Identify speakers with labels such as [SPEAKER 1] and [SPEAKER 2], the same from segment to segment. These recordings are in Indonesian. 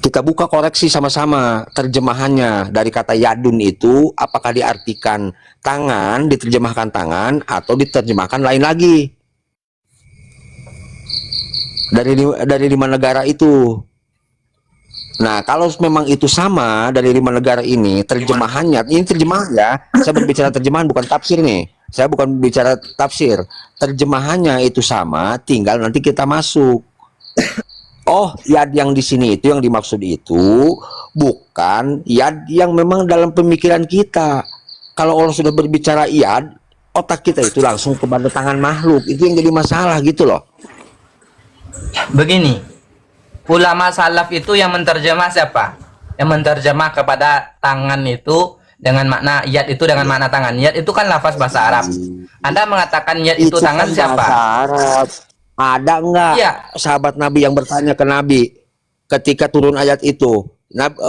[SPEAKER 1] Kita buka koreksi sama-sama terjemahannya dari kata yadun itu, apakah diartikan tangan, diterjemahkan tangan, atau diterjemahkan lain lagi. Dari 5 negara itu. Nah, kalau memang itu sama dari 5 negara ini, terjemahannya, ini terjemahan ya, saya berbicara terjemahan bukan tafsir nih. Saya bukan bicara tafsir. Terjemahannya itu sama, tinggal nanti kita masuk. Oh, yad yang di sini itu yang dimaksud itu bukan yad yang memang dalam pemikiran kita. Kalau Allah sudah berbicara yad, otak kita itu langsung kepada tangan makhluk. Itu yang jadi masalah gitu loh.
[SPEAKER 2] Begini, ulama salaf itu yang menterjemah siapa? Yang menterjemah kepada tangan itu dengan makna yad itu dengan makna tangan. Yad itu kan lafaz bahasa Arab. Anda mengatakan yad itu tangan
[SPEAKER 1] kan
[SPEAKER 2] siapa?
[SPEAKER 1] bahasa Arab. Ada enggak
[SPEAKER 2] Iya.
[SPEAKER 1] sahabat Nabi yang bertanya ke Nabi ketika turun ayat itu?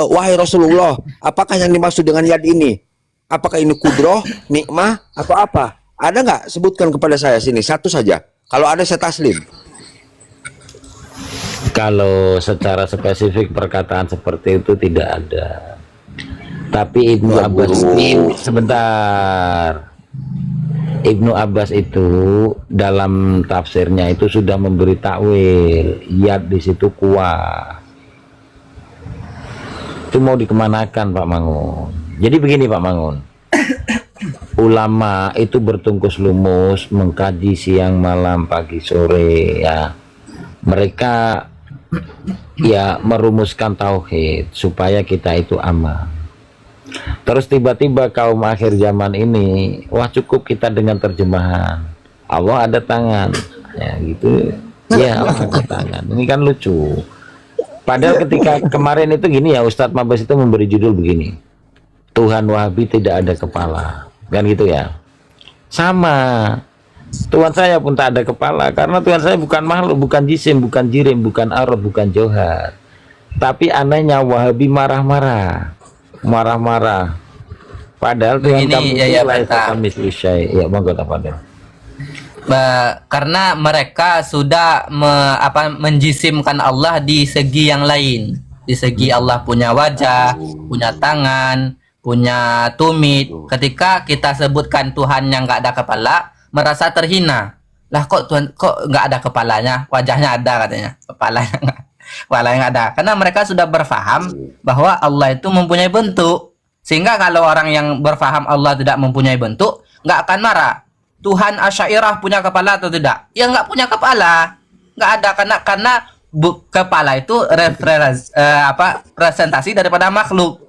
[SPEAKER 1] Wahai Rasulullah, apakah yang dimaksud dengan yad ini? Apakah ini kudroh, nikmah, atau apa? Ada nggak? Sebutkan kepada saya sini, satu saja. Kalau ada saya taslim.
[SPEAKER 3] Kalau secara spesifik perkataan seperti itu tidak ada. Tapi Ibnu Abbas sebentar. Ibnu Abbas itu dalam tafsirnya itu sudah memberi takwil, yad di situ kuah. Itu mau dikemanakan Pak Mangun? Jadi begini Pak Mangun, ulama itu bertungkus lumus mengkaji siang malam pagi sore ya. Mereka ya merumuskan tauhid supaya kita itu aman. Terus tiba-tiba kaum akhir zaman ini, wah cukup kita dengan terjemahan Allah ada tangan, ya gitu. Ya Allah ada tangan. Ini kan lucu. Padahal ketika kemarin itu gini ya, Ustadz Mabes itu memberi judul begini, Tuhan Wahabi tidak ada kepala, kan gitu ya. Sama, Tuhan saya pun tak ada kepala, karena Tuhan saya bukan makhluk, bukan jisim, bukan jirim, bukan arwah, bukan johar. Tapi anehnya Wahabi marah-marah. Padahal Tuhan kami
[SPEAKER 2] ya,
[SPEAKER 3] ya monggo tafadhol.
[SPEAKER 2] Karena mereka sudah menjisimkan Allah di segi yang lain. Di segi Allah punya wajah, punya tangan, punya tumit. Ketika kita sebutkan Tuhan yang nggak ada kepala, merasa terhina. Lah kok Tuhan kok nggak ada kepalanya, wajahnya ada katanya, kepalanya nggak. Kepalanya ada. Karena mereka sudah berfaham bahwa Allah itu mempunyai bentuk. Sehingga kalau orang yang berfaham Allah tidak mempunyai bentuk, nggak akan marah. Tuhan Asy'ariyah punya kepala atau tidak? Ya nggak punya kepala. Nggak ada karena kepala itu representasi daripada makhluk.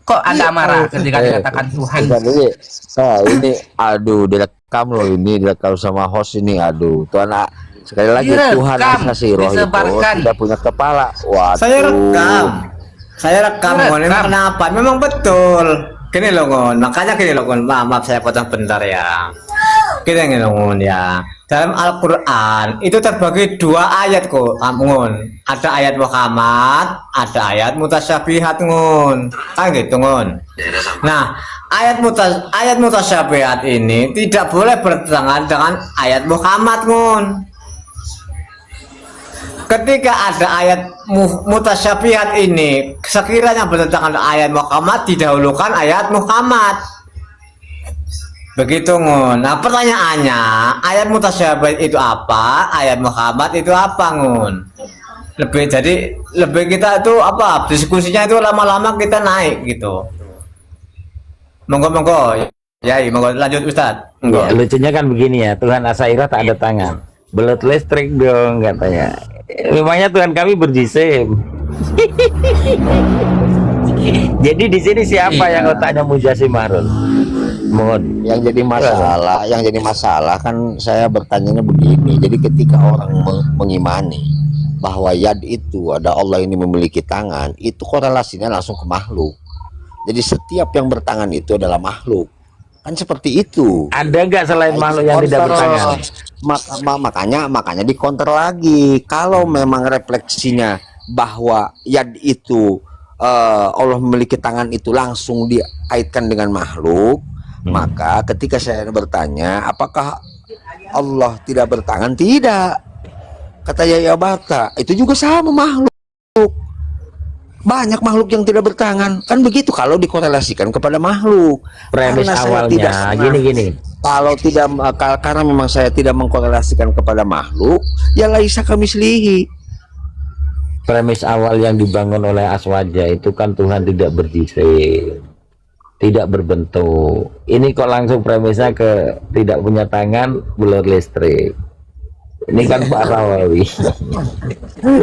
[SPEAKER 2] Kok Anda marah ketika dikatakan Tuhan?
[SPEAKER 1] Ini aduh direkam loh, ini direkam sama host ini, aduh Tuhan. Sekali lagi Tuhan Asy'ariyah itu tidak punya kepala. Waduh.
[SPEAKER 4] Saya rekam Ngon. Memang kenapa? Memang betul. Gini loh Ngon. Makanya gini loh Ngon. Maaf saya potong bentar ya. Gini loh Ngon ya. Dalam Al-Quran itu terbagi 2 ayat kok Ngon. Ada ayat Muhammad, ada ayat mutasyabihat Ngon. Kan gitu Ngon. Nah, ayat mutasyabihat ini tidak boleh bertentangan dengan ayat Muhammad Ngon. Ketika ada ayat mutasyabihat ini sekiranya bertentangan dengan ayat Muhammad, didahulukan ayat Muhammad. Begitu Ngun. Nah pertanyaannya, ayat mutasyabihat itu apa? Ayat Muhammad itu apa Ngun? Lebih kita itu apa? Diskusinya itu lama-lama kita naik gitu. Monggo. Ya, monggo lanjut Ustadz.
[SPEAKER 3] Ya, lucunya kan begini ya, Tuhan Asy'ariyah tak ada tangan. Belut listrik dong katanya. Memangnya Tuhan kami berjisim. Jadi di sini siapa yang otaknya mujasim Harun? Mohon.
[SPEAKER 1] Yang jadi masalah kan saya bertanyanya begini. Jadi ketika orang mengimani bahwa yad itu ada Allah ini memiliki tangan, itu korelasinya langsung ke makhluk. Jadi setiap yang bertangan itu adalah makhluk. Kan seperti itu.
[SPEAKER 3] Ada nggak selain makhluk yang tidak bertangan?
[SPEAKER 1] Makanya dikonter lagi. Kalau memang refleksinya bahwa yad itu Allah memiliki tangan itu langsung dikaitkan dengan makhluk, maka ketika saya bertanya apakah Allah tidak bertangan, tidak. Kata Yaya Bata itu juga sama makhluk. banyak makhluk yang tidak bertangan. Kan begitu kalau dikorelasikan kepada makhluk.
[SPEAKER 3] Premis
[SPEAKER 1] Karena saya
[SPEAKER 3] awalnya
[SPEAKER 1] tidak pernah-
[SPEAKER 3] gini-gini.
[SPEAKER 1] Kalau tidak karena memang saya tidak mengkorelasikan kepada makhluk, ya laisa kamislihi.
[SPEAKER 3] Premis awal yang dibangun oleh Aswaja itu kan Tuhan tidak berjisim, tidak berbentuk. Ini kok langsung premisnya ke tidak punya tangan, bulat listrik. Ini kan Pak Rawawi.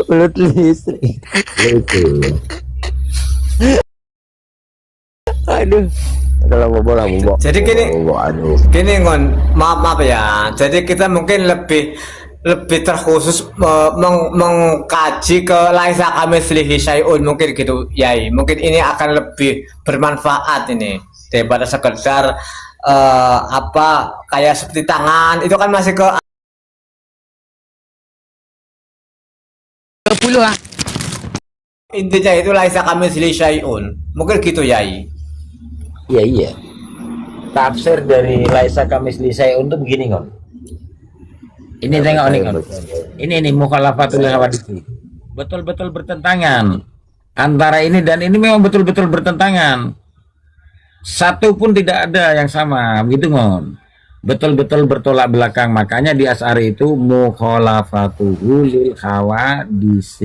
[SPEAKER 1] Bulat listrik.
[SPEAKER 3] Itu.
[SPEAKER 1] Aduh. Kalau mau bola, mau.
[SPEAKER 4] Jadi gini,
[SPEAKER 1] Aduh.
[SPEAKER 4] gini ngon, maaf ya. Jadi kita mungkin lebih terkhusus mengkaji ke laisa kamislihi syai'un mungkin gitu, Yai. Mungkin ini akan lebih bermanfaat ini daripada sekedar apa kayak seperti tangan itu kan masih ke
[SPEAKER 2] 20 ah.
[SPEAKER 4] intinya itu laisa kamislihi syai'un. Mungkin gitu, Yai.
[SPEAKER 3] Iya iya. Tafsir dari laisa kamisli saya untuk begini ngon. Ini tengok nih ngon. Ini mukhalafatul hawadits. Betul-betul bertentangan antara ini dan ini, memang betul-betul bertentangan. Satu pun tidak ada yang sama, begitu ngon. Betul-betul bertolak belakang. Makanya di Asy'ari itu mukhalafatul lil hawadits.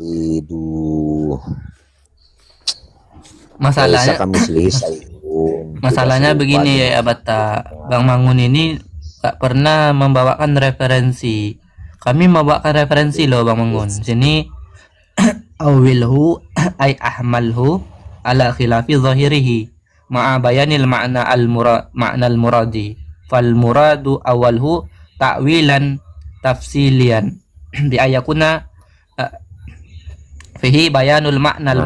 [SPEAKER 1] Iduh.
[SPEAKER 2] Masalahnya masalahnya begini ya Abata, Bang Mangun ini gak pernah membawakan referensi. Kami membawakan referensi loh Bang Mangun. Sini awilhu ay ahmalhu ala khilafi zahirihi ma'a bayanil ma'na al-muradi fal muradu awalhu ta'wilan tafsilian bi ayakuna fihi bayanul ma'nal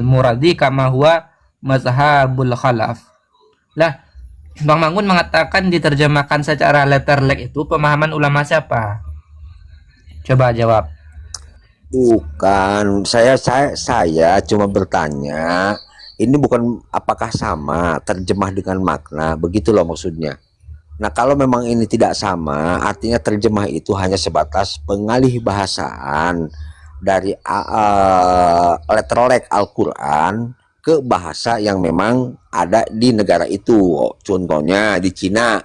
[SPEAKER 2] muradi kama huwa mazhabul khalaf. Lah, Bang Mangun mengatakan diterjemahkan secara letterlek itu pemahaman ulama siapa? Coba jawab.
[SPEAKER 1] Bukan, saya cuma bertanya, ini bukan apakah sama terjemah dengan makna, begitu loh maksudnya. Nah, kalau memang ini tidak sama, artinya terjemah itu hanya sebatas pengalih bahasaan dari letterlek Al-Quran ke bahasa yang memang ada di negara itu. Contohnya di Cina,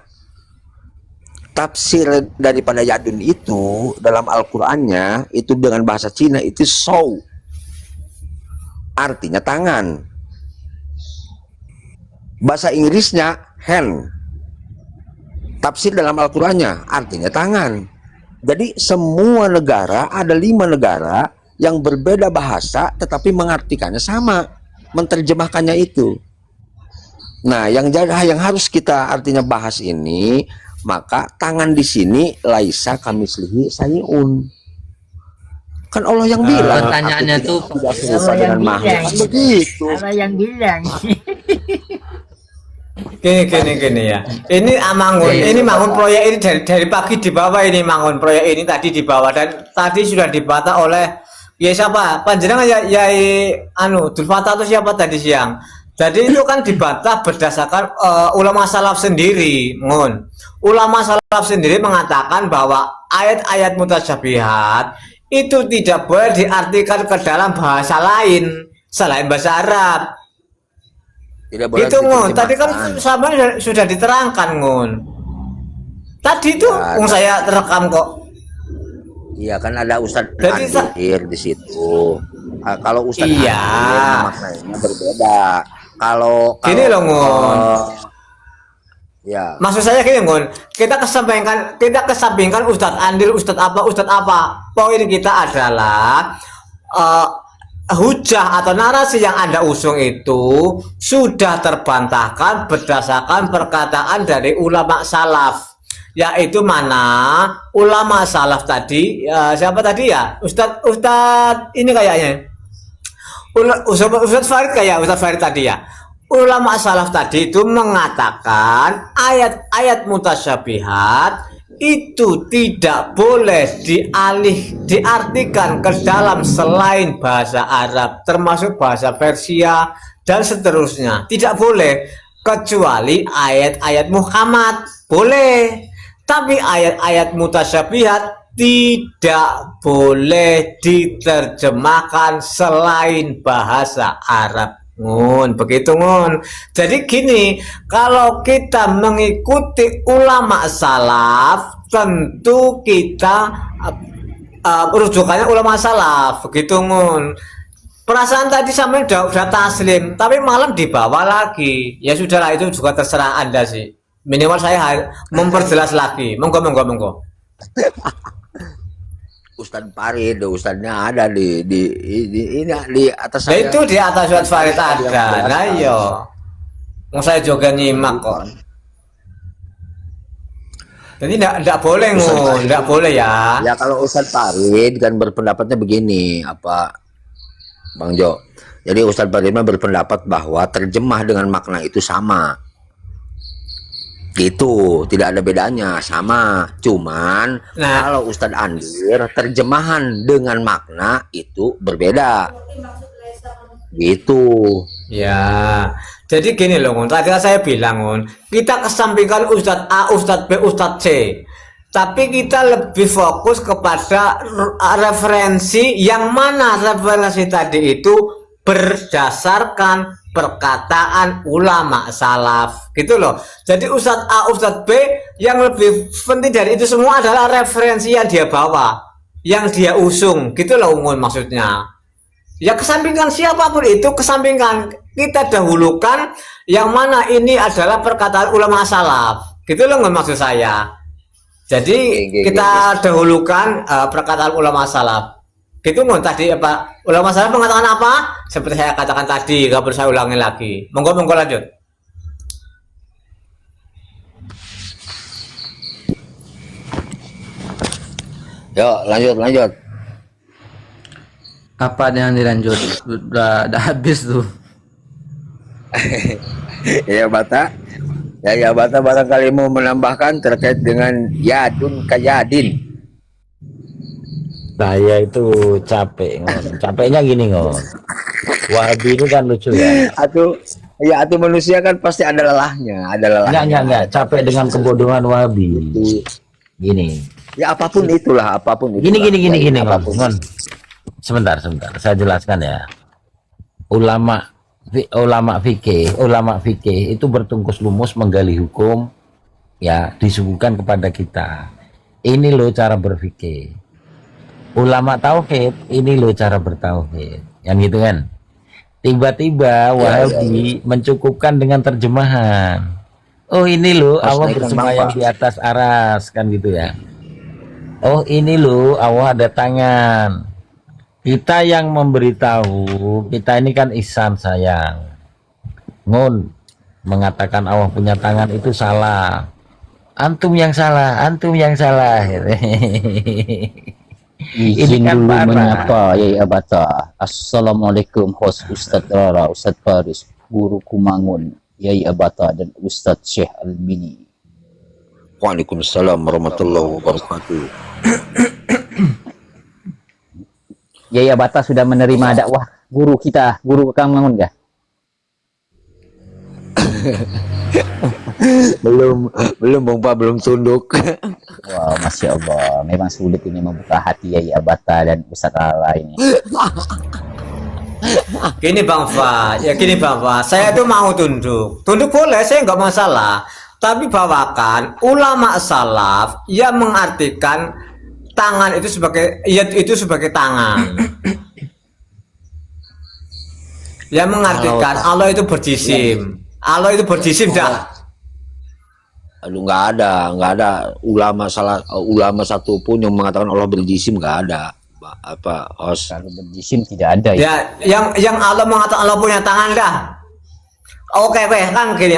[SPEAKER 1] tafsir daripada yadun itu dalam Al-Qurannya itu dengan bahasa Cina itu show, artinya tangan. Bahasa Inggrisnya hand, tafsir dalam Al-Qurannya artinya tangan. Jadi semua negara, ada 5 negara yang berbeda bahasa tetapi mengartikannya sama, menerjemahkannya itu. Nah, yang harus kita artinya bahas ini, maka tangan di sini laisa kamislihi sayun. Kan Allah yang bilang.
[SPEAKER 2] Pertanyaannya tuh
[SPEAKER 1] tidak serupa dengan makhluk. Kan begitu.
[SPEAKER 5] Apa yang bilang?
[SPEAKER 4] Gini ya. Ini Mangun, ini Mangun proyek ini dari pagi di bawah ini Mangun proyek ini tadi di bawah dan tadi sudah dibantah oleh ya siapa? Panjenengan ya Dul Fatah atau siapa tadi siang. Jadi itu kan dibantah berdasarkan ulama salaf sendiri, Mun. Ulama salaf sendiri mengatakan bahwa ayat-ayat mutasyabihat itu tidak boleh diartikan ke dalam bahasa lain selain bahasa Arab.
[SPEAKER 1] Tidak boleh
[SPEAKER 4] Itu Ngun,
[SPEAKER 1] diterjemahkan.
[SPEAKER 4] tadi kan sama sudah diterangkan Ngun. Tadi itu
[SPEAKER 1] Ya,
[SPEAKER 4] saya terekam kok.
[SPEAKER 1] Iya kan ada Ustadz
[SPEAKER 4] Jadi,
[SPEAKER 1] Andir di situ. Kalau Ustadz
[SPEAKER 4] Iya.
[SPEAKER 1] Andir maknanya berbeda. Kalau
[SPEAKER 4] Gini loh, Ngun.
[SPEAKER 1] Ya.
[SPEAKER 4] Maksud saya gini Ngun, kita kesampingkan Ustadz Andir, Ustadz apa. Poin kita adalah hujah atau narasi yang Anda usung itu sudah terbantahkan berdasarkan perkataan dari ulama salaf, yaitu mana ulama salaf tadi siapa tadi ya Ustadz ini kayaknya Ustadz Farid tadi ya. Ulama salaf tadi itu mengatakan ayat-ayat mutasyabihat itu tidak boleh diartikan ke dalam selain bahasa Arab, termasuk bahasa Persia dan seterusnya. Tidak boleh, kecuali ayat-ayat Muhammad boleh. Tapi ayat-ayat mutasyabihat tidak boleh diterjemahkan selain bahasa Arab. Ngun, begitu ngun. Jadi gini, kalau kita mengikuti ulama salaf, tentu kita rujukannya ulama salaf, begitu ngun. Perasaan tadi sampai udah taslim, tapi malam dibawa lagi. Ya sudahlah, itu juga terserah Anda sih. Minimal saya memperjelas lagi. Monggo, monggo, monggo.
[SPEAKER 1] Ustadz Farid, Ustadznya ada di atas
[SPEAKER 4] Nah
[SPEAKER 1] saya.
[SPEAKER 4] itu di atas Ustadz Farid ada. Nah iya. Mau saya juga nyimak kok. Jadi enggak boleh ngun, enggak boleh ya.
[SPEAKER 1] Ya kalau Ustadz Farid kan berpendapatnya begini, apa Bang Jo. Jadi Ustadz Farid berpendapat bahwa terjemah dengan makna itu sama. Gitu, tidak ada bedanya, sama. Cuman
[SPEAKER 4] Nah.
[SPEAKER 1] kalau Ustadz Andir terjemahan dengan makna itu berbeda. Gitu.
[SPEAKER 4] Ya. Jadi gini loh ngun, tadi kan saya bilang ngun, kita kesampingkan Ustadz A, Ustadz B, Ustadz C. Tapi kita lebih fokus kepada referensi yang mana referensi tadi itu berdasarkan perkataan ulama salaf gitu loh. Jadi Ustadz A, Ustadz B, yang lebih penting dari itu semua adalah referensi yang dia bawa, yang dia usung gitu loh Ungun maksudnya. Ya kesampingkan siapapun itu, kesampingkan, kita dahulukan yang mana ini adalah perkataan ulama salaf gitu loh Ungun maksud saya. Jadi kita dahulukan perkataan ulama salaf. Gitu Mun, tadi apa ulama salaf mengatakan apa? Seperti saya katakan tadi, nggak perlu saya ulangi lagi. Monggo monggo lanjut.
[SPEAKER 1] Yuk, lanjut.
[SPEAKER 2] Apa yang dilanjut? Udah habis tuh.
[SPEAKER 1] Ya Bata. Ya Bata barangkali mau menambahkan terkait dengan Yadun Kayadin.
[SPEAKER 3] Saya itu capek, capeknya gini ngon. Wahabi itu kan lucu ya.
[SPEAKER 1] Atuh manusia kan pasti ada lelahnya,
[SPEAKER 3] Enggak, capek dengan kebodohan Wahabi. Gini.
[SPEAKER 1] Ya apapun itulah.
[SPEAKER 3] Gini
[SPEAKER 1] apapun.
[SPEAKER 3] ngon. Sebentar, saya jelaskan ya. Ulama fikih itu bertungkus lumus menggali hukum, ya disuguhkan kepada kita. Ini loh cara berfikir. Ulama tauhid, ini loh cara bertauhid, yang gitu kan. Tiba-tiba Wahabi mencukupkan dengan terjemahan. Oh ini loh Allah bersemayam di atas aras, kan gitu ya. Oh ini loh Allah ada tangan. Kita yang memberitahu, kita ini kan ihsan sayang. Ngun mengatakan Allah punya tangan itu salah. Antum yang salah.
[SPEAKER 5] Izin
[SPEAKER 3] kan
[SPEAKER 5] dulu
[SPEAKER 3] parah.
[SPEAKER 5] menyapa Yai Abata. Assalamualaikum host Ustadz Rara, Ustadz Faris, Guru Kumangun, Yai Abata dan Ustadz Syekh Albini.
[SPEAKER 1] Waalaikumsalam warahmatullahi wabarakatuh.
[SPEAKER 5] Yai Abata sudah menerima dakwah guru kita, Guru Kumangun gak?
[SPEAKER 1] belum Bang Pa, belum tunduk.
[SPEAKER 5] Wow, Masya Allah, memang sulit ini membuka hati Yai Abata dan Ustadz Rara ini.
[SPEAKER 4] Gini Bang Fa, saya tuh mau tunduk boleh, saya nggak masalah. Tapi bawakan ulama salaf yang mengartikan tangan itu sebagai tangan. Yang mengartikan Allah itu berjisim. Allah itu berjisim dah.
[SPEAKER 1] Aduh, nggak ada ulama satupun yang mengatakan Allah berjisim, nggak ada. Apa host?
[SPEAKER 5] Kalau berjisim tidak ada ya.
[SPEAKER 4] Ya, yang Allah mengatakan Allah punya tangan dah. Oke, kan gini,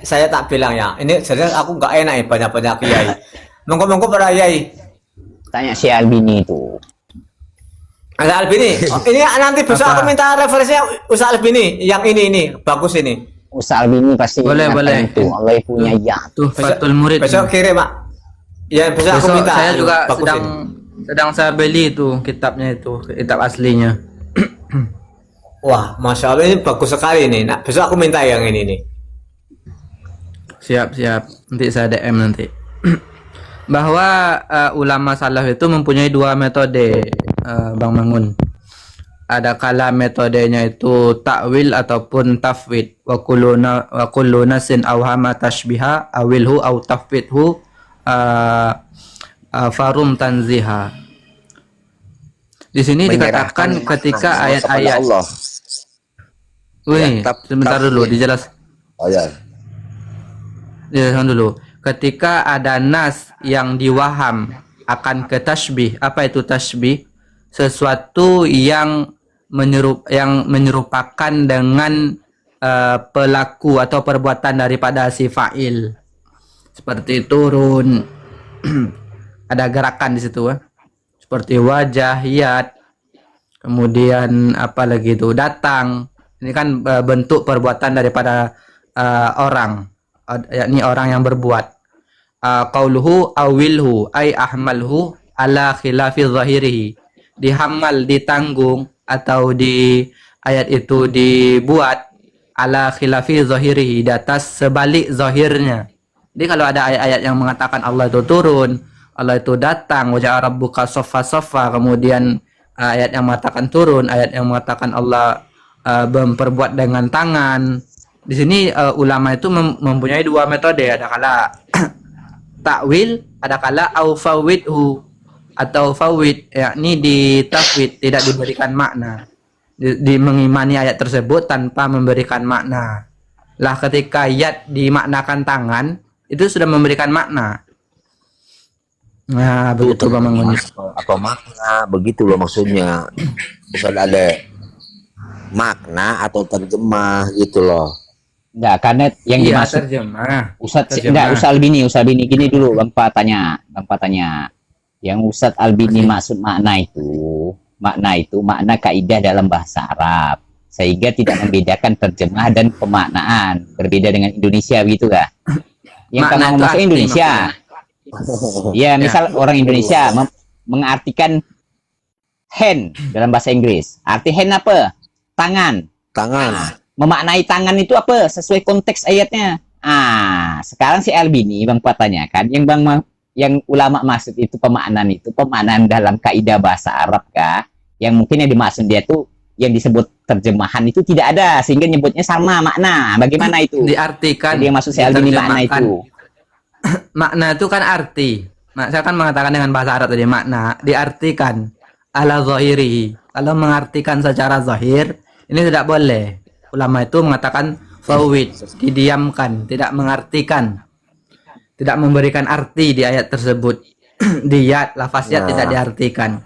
[SPEAKER 4] saya tak bilang ya. Ini sebenarnya aku nggak enak ya banyak kiai. Monggo para kiai.
[SPEAKER 5] Tanya si Albini itu.
[SPEAKER 4] Ada Albini. Ini nanti besok aku minta referensinya Ustaz Albini. Yang ini bagus ini.
[SPEAKER 5] Ustadz Albini pasti
[SPEAKER 2] Boleh.
[SPEAKER 5] itu. Allah punya ya.
[SPEAKER 2] Tuh Fathul Murid.
[SPEAKER 4] Besok kirim, Mak. Ya, besok aku
[SPEAKER 2] Besok
[SPEAKER 4] minta.
[SPEAKER 2] saya juga
[SPEAKER 4] bagus
[SPEAKER 2] sedang saya beli itu kitabnya, itu kitab aslinya.
[SPEAKER 4] Wah, Masya Allah ini bagus sekali nih. Nah, besok aku minta yang ini nih.
[SPEAKER 2] Siap. Nanti saya DM nanti. bahwa ulama salaf itu mempunyai dua metode, Bang Mangun. Ada kala metodenya itu takwil ataupun tafwid. Wa kullu nasin awhama tashbiha awilhu aw tafwidhu farum tanziha. Di sini dikatakan ketika ayat-ayat
[SPEAKER 1] Allah.
[SPEAKER 2] Wih,
[SPEAKER 1] Ya,
[SPEAKER 2] sebentar dulu dijelas.
[SPEAKER 1] Oh ya.
[SPEAKER 2] Dijelaskan dulu. Ketika ada nas yang diwaham akan ke tasbih. Apa itu tasbih? Sesuatu yang menyerupakan dengan pelaku atau perbuatan daripada si fa'il. Seperti turun. Ada gerakan di situ, seperti wajah, yad. Kemudian apa lagi itu? Datang. Ini kan bentuk perbuatan daripada orang, yakni orang yang berbuat. Qauluhu awilhu ay ahmalhu ala khilafi zahirihi. Dihamal, ditanggung, atau di ayat itu dibuat ala khilafi zahirihi, di atas sebalik zahirnya. Jadi kalau ada ayat-ayat yang mengatakan Allah itu turun, Allah itu datang, wajah rabbuka soffa-soffa, kemudian ayat yang mengatakan turun, ayat yang mengatakan Allah memperbuat dengan tangan. Di sini ulama itu mempunyai dua metode, ada kala takwil, ada kala aufawidhu atau fawid, yakni ditafwid, tidak diberikan makna, di mengimani ayat tersebut tanpa memberikan makna. Lah ketika yad dimaknakan tangan, itu sudah memberikan makna. Nah, begitu Bang Mangun.
[SPEAKER 1] Apa makna begitu loh maksudnya. Bukan ada makna atau terjemah gitu loh.
[SPEAKER 5] Enggak, karena yang
[SPEAKER 2] Iya,
[SPEAKER 5] dimaksud
[SPEAKER 2] terjemah.
[SPEAKER 5] Ustadz,
[SPEAKER 2] Terjemah.
[SPEAKER 5] enggak, Ustadz Albini gini dulu, Bang Pak tanya. Yang Ustadz Albini maksud makna itu makna kaidah dalam bahasa Arab, sehingga tidak membedakan terjemah dan pemaknaan, berbeda dengan Indonesia gitu kah? Yang
[SPEAKER 2] Makna
[SPEAKER 5] kalau
[SPEAKER 2] itu
[SPEAKER 5] masuk
[SPEAKER 2] arti
[SPEAKER 5] Indonesia, ya misal orang Indonesia mengartikan hand dalam bahasa Inggris, arti hand apa? Tangan.
[SPEAKER 1] Tangan.
[SPEAKER 5] Memaknai tangan itu apa sesuai konteks ayatnya. Sekarang si Albini Bang Pak tanyakan, yang ulama maksud itu pemaknaan dalam kaidah bahasa Arab kah? Yang mungkin yang dimaksud dia tuh yang disebut terjemahan itu tidak ada, sehingga nyebutnya sama makna. Bagaimana itu?
[SPEAKER 2] Diartikan.
[SPEAKER 5] Jadi yang maksud si Albini makna itu.
[SPEAKER 2] Makna itu kan arti. Saya kan mengatakan dengan bahasa Arab tadi, makna diartikan ala zahirihi. Kalau mengartikan secara zahir, ini tidak boleh. Ulama itu mengatakan fawid, didiamkan, tidak mengartikan, tidak memberikan arti di ayat tersebut. Di yad, lafaz yad tidak diartikan.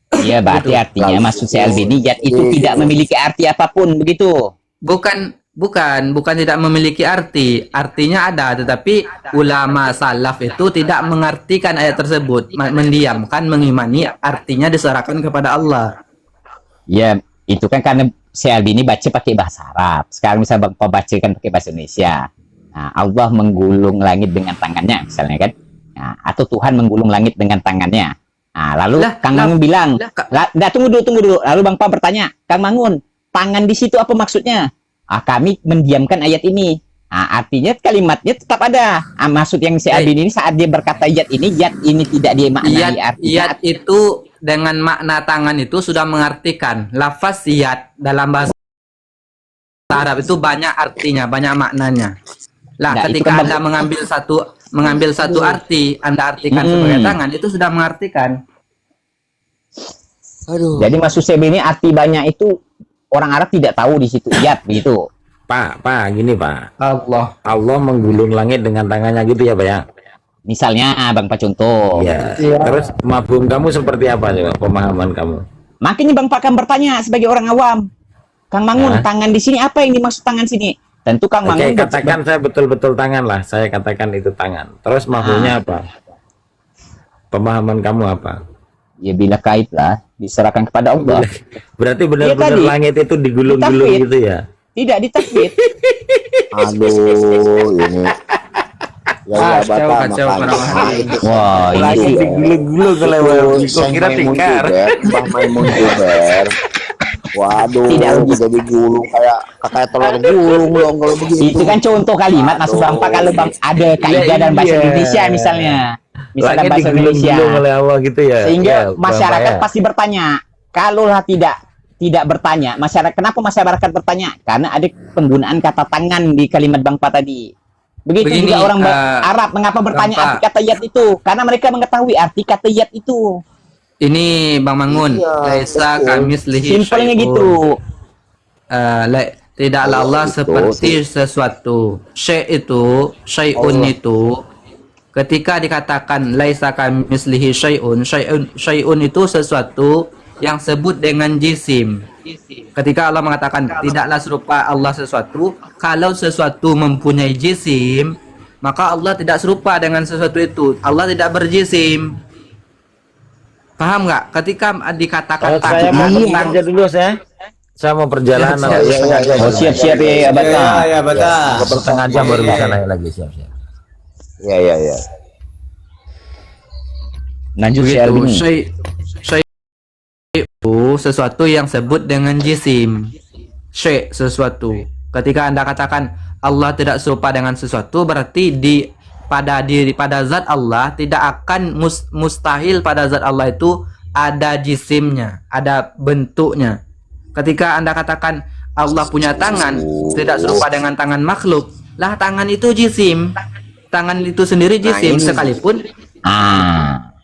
[SPEAKER 5] Iya, berarti artinya maksud si Albini yad itu tidak memiliki arti apapun, begitu.
[SPEAKER 2] Bukan tidak memiliki arti. Artinya ada, tetapi ulama salaf itu tidak mengartikan ayat tersebut, mendiamkan, mengimani artinya diserahkan kepada Allah.
[SPEAKER 5] Ya, itu kan karena si Albini baca pakai bahasa Arab. Sekarang bisa Bang Pak bacakan pakai bahasa Indonesia. Nah, Allah menggulung langit dengan tangannya, misalnya kan. Nah, atau Tuhan menggulung langit dengan tangannya. Nah, lalu Kang Mangun bilang, tunggu dulu. Lalu Bang Pak bertanya, Kang Mangun, tangan di situ apa maksudnya? Kami mendiamkan ayat ini. Artinya kalimatnya tetap ada. Maksud yang si Albini ini saat dia berkata yad ini tidak dimaknai artinya.
[SPEAKER 2] Yad itu dengan makna tangan itu sudah mengartikan. Lafaz yad dalam bahasa Arab itu banyak artinya, banyak maknanya. Lah, ketika Anda mengambil satu arti, Anda artikan sebagai tangan, itu sudah mengartikan.
[SPEAKER 1] Aduh.
[SPEAKER 5] Jadi maksud saya ini arti banyak itu orang Arab tidak tahu di situ yad begitu.
[SPEAKER 3] Pak, gini Pak.
[SPEAKER 2] Allah
[SPEAKER 3] menggulung langit dengan tangannya gitu ya Pak ya?
[SPEAKER 5] Misalnya, Bang Pak contoh.
[SPEAKER 3] Ya. Terus mafhum kamu seperti apa coba pemahaman kamu?
[SPEAKER 5] Makanya Bang Pak kan bertanya sebagai orang awam. Kang Mangun, tangan di sini apa yang dimaksud tangan sini? Tentu Kang Mangun.
[SPEAKER 3] Katakan saya betul-betul tangan lah. Saya katakan itu tangan. Terus mafhumnya apa? Pemahaman kamu apa?
[SPEAKER 5] Ya bila kait lah, diserahkan kepada Allah.
[SPEAKER 3] Berarti benar-benar langit itu digulung-gulung gitu ya?
[SPEAKER 5] Tidak ditafwid.
[SPEAKER 1] Aduh, ini.
[SPEAKER 2] kacau.
[SPEAKER 5] Wah, ini sih
[SPEAKER 3] digulung-gulung kelewat. Kok kira tikar?
[SPEAKER 1] Mbah Maimun Juber. Waduh,
[SPEAKER 5] Tidak begitu.
[SPEAKER 1] jadi gulung kayak telur gulung dong kalau begitu.
[SPEAKER 5] Itu kan contoh kalimat masuk Bang Pa kalau Bang ada kaidah dalam bahasa
[SPEAKER 3] Iya.
[SPEAKER 5] Indonesia misalnya. Misalnya
[SPEAKER 3] Lagi
[SPEAKER 5] bahasa Indonesia.
[SPEAKER 3] digulung-gulung oleh Allah gitu ya.
[SPEAKER 5] Sehingga
[SPEAKER 3] Ya, Bang
[SPEAKER 5] masyarakat
[SPEAKER 3] Pa, ya.
[SPEAKER 5] pasti bertanya. Kalaulah tidak bertanya, masyarakat kenapa masyarakat bertanya? Karena ada penggunaan kata tangan di kalimat Bang Pa tadi. Begitu
[SPEAKER 2] Begini,
[SPEAKER 5] juga orang Arab mengapa bertanya
[SPEAKER 2] Bang Pa.
[SPEAKER 5] arti kata yat itu? Karena mereka mengetahui arti kata yat itu.
[SPEAKER 2] Ini Bang Mangun,
[SPEAKER 1] Iya,
[SPEAKER 2] laisa kamislihi
[SPEAKER 5] Simpelnya
[SPEAKER 2] syai'un.
[SPEAKER 5] gitu.
[SPEAKER 2] Tidaklah Allah
[SPEAKER 1] gitu.
[SPEAKER 2] seperti sesuatu. Syai'un itu ketika dikatakan laisa kamislihi syai'un itu sesuatu yang sebut dengan jisim. Ketika Allah mengatakan tidaklah serupa Allah sesuatu, kalau sesuatu mempunyai jisim, maka Allah tidak serupa dengan sesuatu itu. Allah tidak berjisim. Paham nggak? Ketika dikatakan
[SPEAKER 3] Kalau saya mau pergi
[SPEAKER 2] tentang
[SPEAKER 3] kerja dulu saya mau perjalanan.
[SPEAKER 2] Siap,
[SPEAKER 3] ya, setengah jam.
[SPEAKER 5] Oh siap-siap ya, Bata.
[SPEAKER 4] Ya, betul.
[SPEAKER 3] Setengah jam baru bisa naik lagi, siap-siap.
[SPEAKER 1] Ya.
[SPEAKER 5] Lanjut si
[SPEAKER 2] begitu.
[SPEAKER 5] Albini.
[SPEAKER 2] Syai itu sesuatu yang sebut dengan jisim. Sesuatu. Ketika Anda katakan Allah tidak serupa dengan sesuatu, berarti pada zat Allah tidak akan mustahil pada zat Allah itu ada jisimnya, ada bentuknya. Ketika Anda katakan Allah punya tangan tidak serupa dengan tangan makhluk, lah tangan itu jisim. Tangan itu sendiri jisim sekalipun.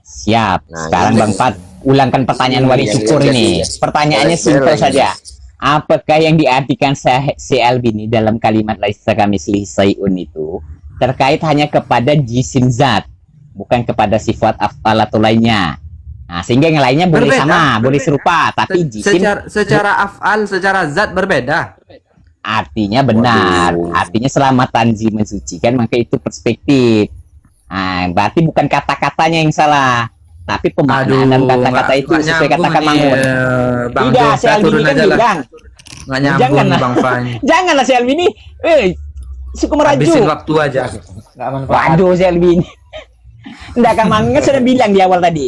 [SPEAKER 5] Siap.
[SPEAKER 1] Nah,
[SPEAKER 5] Sekarang
[SPEAKER 1] ini-
[SPEAKER 5] Bang Pat ulangkan pertanyaan Wali Syukur ini. Pertanyaannya simpel saja. Apakah yang diartikan si Albini dalam kalimat laisa kamislihi syai'un itu terkait hanya kepada jisim zat, bukan kepada sifat af'al atau lainnya? Nah, sehingga yang lainnya boleh
[SPEAKER 2] Berbeda,
[SPEAKER 5] sama,
[SPEAKER 2] berbeda.
[SPEAKER 5] boleh serupa, tapi jisim
[SPEAKER 2] Secara af'al, secara zat berbeda.
[SPEAKER 5] artinya benar. Artinya selama tanzi mensucikan, maka itu perspektif. Nah, berarti bukan kata-katanya yang salah, tapi pemaknaan dan kata-kata itu sesuai katakan Mangun.
[SPEAKER 2] Bang
[SPEAKER 5] Tidak,
[SPEAKER 2] Jo,
[SPEAKER 5] si
[SPEAKER 2] saya
[SPEAKER 5] Albini
[SPEAKER 2] turun
[SPEAKER 5] kan
[SPEAKER 2] aja lah.
[SPEAKER 5] bilang.
[SPEAKER 2] Nggak nyambung
[SPEAKER 5] Janganlah.
[SPEAKER 2] Bang Fan.
[SPEAKER 5] Janganlah si Albini. Suka
[SPEAKER 2] Habisin
[SPEAKER 5] merajuk.
[SPEAKER 2] waktu aja. Nggak manfaat.
[SPEAKER 5] Waduh si Albini. Enggak, Kang Mangun kan sudah bilang di awal tadi.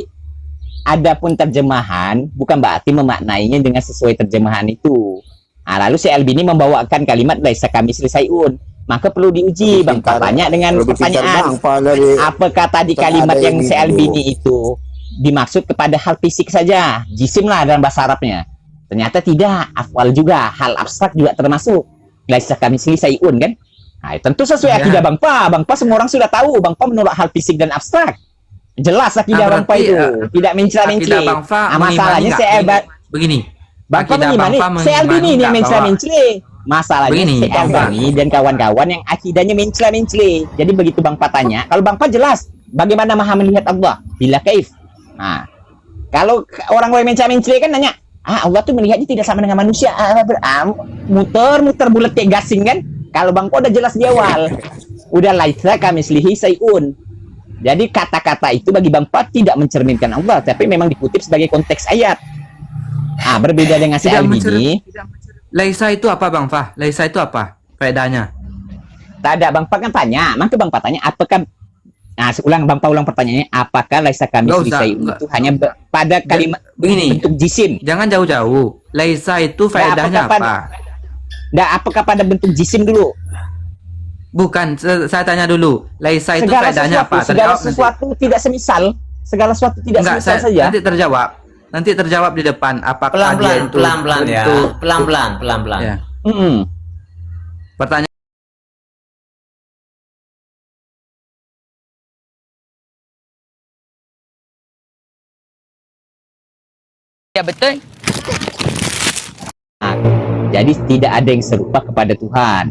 [SPEAKER 5] Adapun terjemahan bukan berarti memaknainya dengan sesuai terjemahan itu. Nah, lalu si Albini membawakan kalimat laisa kamislihi syai'un. Maka perlu diuji, Bang. Tanya dengan
[SPEAKER 1] Lebih pintar
[SPEAKER 5] pertanyaan.
[SPEAKER 1] Bang Pa dari
[SPEAKER 5] Apakah tadi
[SPEAKER 1] Bukan
[SPEAKER 5] kalimat
[SPEAKER 1] ada
[SPEAKER 5] yang
[SPEAKER 1] yang
[SPEAKER 5] si
[SPEAKER 1] gitu.
[SPEAKER 5] Albini itu dimaksud kepada hal fisik saja, jisim lah dalam bahasa Arabnya? Ternyata tidak, afwal juga, hal abstrak juga termasuk. Laisa kamitslihi syai'un kan? Nah, tentu sesuai
[SPEAKER 2] Ya.
[SPEAKER 5] akidah Bang Pa. Bang Pa semua orang sudah tahu, Bang Pa menolak hal fisik dan abstrak. Jelas akidah Bang Pa
[SPEAKER 2] berarti,
[SPEAKER 5] itu, tidak mencela-mencela.
[SPEAKER 2] Akidah Bang Fa
[SPEAKER 5] Nah, masalahnya
[SPEAKER 2] mengimani
[SPEAKER 5] saya
[SPEAKER 2] nggak? Begini.
[SPEAKER 5] Bang Pa
[SPEAKER 2] Akidah
[SPEAKER 5] mengimani,
[SPEAKER 2] Fa
[SPEAKER 5] si Albini ini yang
[SPEAKER 2] nggak
[SPEAKER 5] mencela-mencela. Masalahnya
[SPEAKER 2] Begini,
[SPEAKER 5] si
[SPEAKER 2] Bang Pa.
[SPEAKER 5] Albini dan kawan-kawan yang akidahnya mencela-mencela. Jadi begitu Bang Pa tanya, kalau Bang Pa jelas bagaimana maha melihat Allah? Bila kaif. Nah, kalau orang lain mencela-mencela kan nanya, Allah tuh melihatnya tidak sama dengan manusia. Muter-muter bulat kayak gasing kan? Kalau Bang Pa udah jelas di awal. Udah laisa kamitslihi syai'un. Jadi kata-kata itu bagi Bang Pa tidak mencerminkan Allah, tapi memang dikutip sebagai konteks ayat. Berbeda dengan si
[SPEAKER 2] Tidak
[SPEAKER 5] Albini.
[SPEAKER 2] Laisa itu apa Bang Fa? Laisa itu apa? Faedahnya.
[SPEAKER 5] Tak ada, Bang Pa kan tanya. Maka Bang Pa tanya, apakah Bang Pa ulang pertanyaannya, apakah laisa kamitslihi
[SPEAKER 2] Nggak usah,
[SPEAKER 5] syai'un
[SPEAKER 2] nggak.
[SPEAKER 5] itu hanya pada kalimat
[SPEAKER 2] Begini.
[SPEAKER 5] bentuk jisim?
[SPEAKER 2] Jangan jauh-jauh. Laisa itu faedahnya
[SPEAKER 5] apakah
[SPEAKER 2] apa?
[SPEAKER 5] Apakah pada bentuk jisim dulu?
[SPEAKER 2] Bukan, saya tanya dulu. Laisa itu faedahnya apa?
[SPEAKER 5] Segala
[SPEAKER 2] Terjawab nanti.
[SPEAKER 5] sesuatu tidak semisal. Segala sesuatu tidak
[SPEAKER 2] Enggak,
[SPEAKER 5] semisal saja.
[SPEAKER 2] nanti terjawab. Nanti terjawab di depan. Apakah dia itu
[SPEAKER 4] Pelan-pelan ya.
[SPEAKER 2] bentuk-
[SPEAKER 4] Pelan-pelan.
[SPEAKER 2] Ya.
[SPEAKER 5] Mm-mm.
[SPEAKER 2] Pertanyaan. Ya betul.
[SPEAKER 5] Jadi tidak ada yang serupa kepada Tuhan.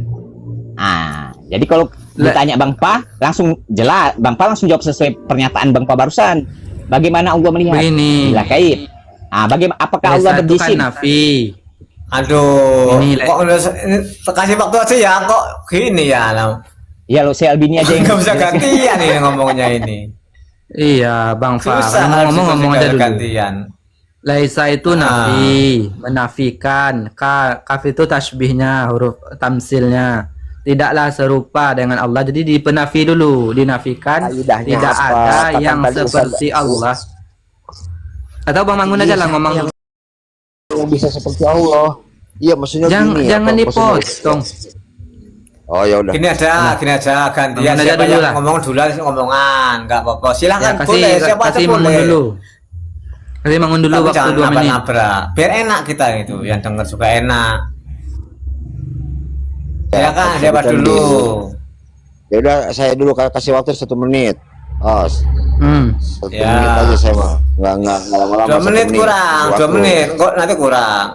[SPEAKER 5] Jadi kalau ditanya Bang Pa, langsung jelas. Bang Pa langsung jawab sesuai pernyataan Bang Pa barusan. Bagaimana Allah melihat?
[SPEAKER 2] Begini.
[SPEAKER 5] Bila kait. Bagaimana? Apakah Allah
[SPEAKER 2] Laisa itu kan
[SPEAKER 5] berjisim?
[SPEAKER 2] nafi.
[SPEAKER 4] Aduh,
[SPEAKER 2] Ini,
[SPEAKER 4] kok udah kasih waktu aja ya, kok gini ya,
[SPEAKER 5] Ya lo si Albini aja yang
[SPEAKER 4] nggak bisa gantian ini ngomongnya ini.
[SPEAKER 2] Iya, Bang Fa.
[SPEAKER 4] Susah
[SPEAKER 2] Kalau mau ngomong aja dulu.
[SPEAKER 4] gantian.
[SPEAKER 2] Laisa itu nafi, menafikan. Kaf itu tasbihnya, huruf tamsilnya. Tidaklah serupa dengan Allah. Jadi dipenafi dulu, dinafikan.
[SPEAKER 1] Kaidahnya
[SPEAKER 2] Tidak
[SPEAKER 1] apa?
[SPEAKER 2] ada
[SPEAKER 1] Katakan
[SPEAKER 2] yang
[SPEAKER 1] tadi Ustaz.
[SPEAKER 2] seperti Allah. Atau Bang Mangun aja lah ngomong.
[SPEAKER 1] yang bisa seperti Allah. Iya, maksudnya
[SPEAKER 2] Jangan
[SPEAKER 1] gini.
[SPEAKER 2] jangan
[SPEAKER 1] apa, maksudnya-
[SPEAKER 2] dipotong.
[SPEAKER 1] Oh ya udah.
[SPEAKER 4] Gini aja gantian
[SPEAKER 2] Ngomong aja
[SPEAKER 4] siapa
[SPEAKER 2] dulu
[SPEAKER 4] yang
[SPEAKER 2] lah.
[SPEAKER 4] ngomong dulu ngomongan, nggak apa-apa.
[SPEAKER 2] Ya,
[SPEAKER 4] Silahkan boleh, siapa aja
[SPEAKER 2] kasih Mangun
[SPEAKER 4] boleh.
[SPEAKER 2] dulu. Kasih Mangun dulu
[SPEAKER 4] Tapi
[SPEAKER 2] waktu
[SPEAKER 4] jangan
[SPEAKER 2] 2 menit.
[SPEAKER 4] nabrak, biar enak kita itu, yang denger juga enak. Silakan siapa
[SPEAKER 1] Sebutkan
[SPEAKER 4] dulu.
[SPEAKER 1] Ya udah, saya dulu kasih waktu 1 menit. Oh, 1
[SPEAKER 4] Ya.
[SPEAKER 1] menit aja saya mah. Nggak lama-lama.
[SPEAKER 4] 2
[SPEAKER 1] 1
[SPEAKER 4] menit kurang, 2
[SPEAKER 1] Waktu.
[SPEAKER 4] menit, kok nanti kurang.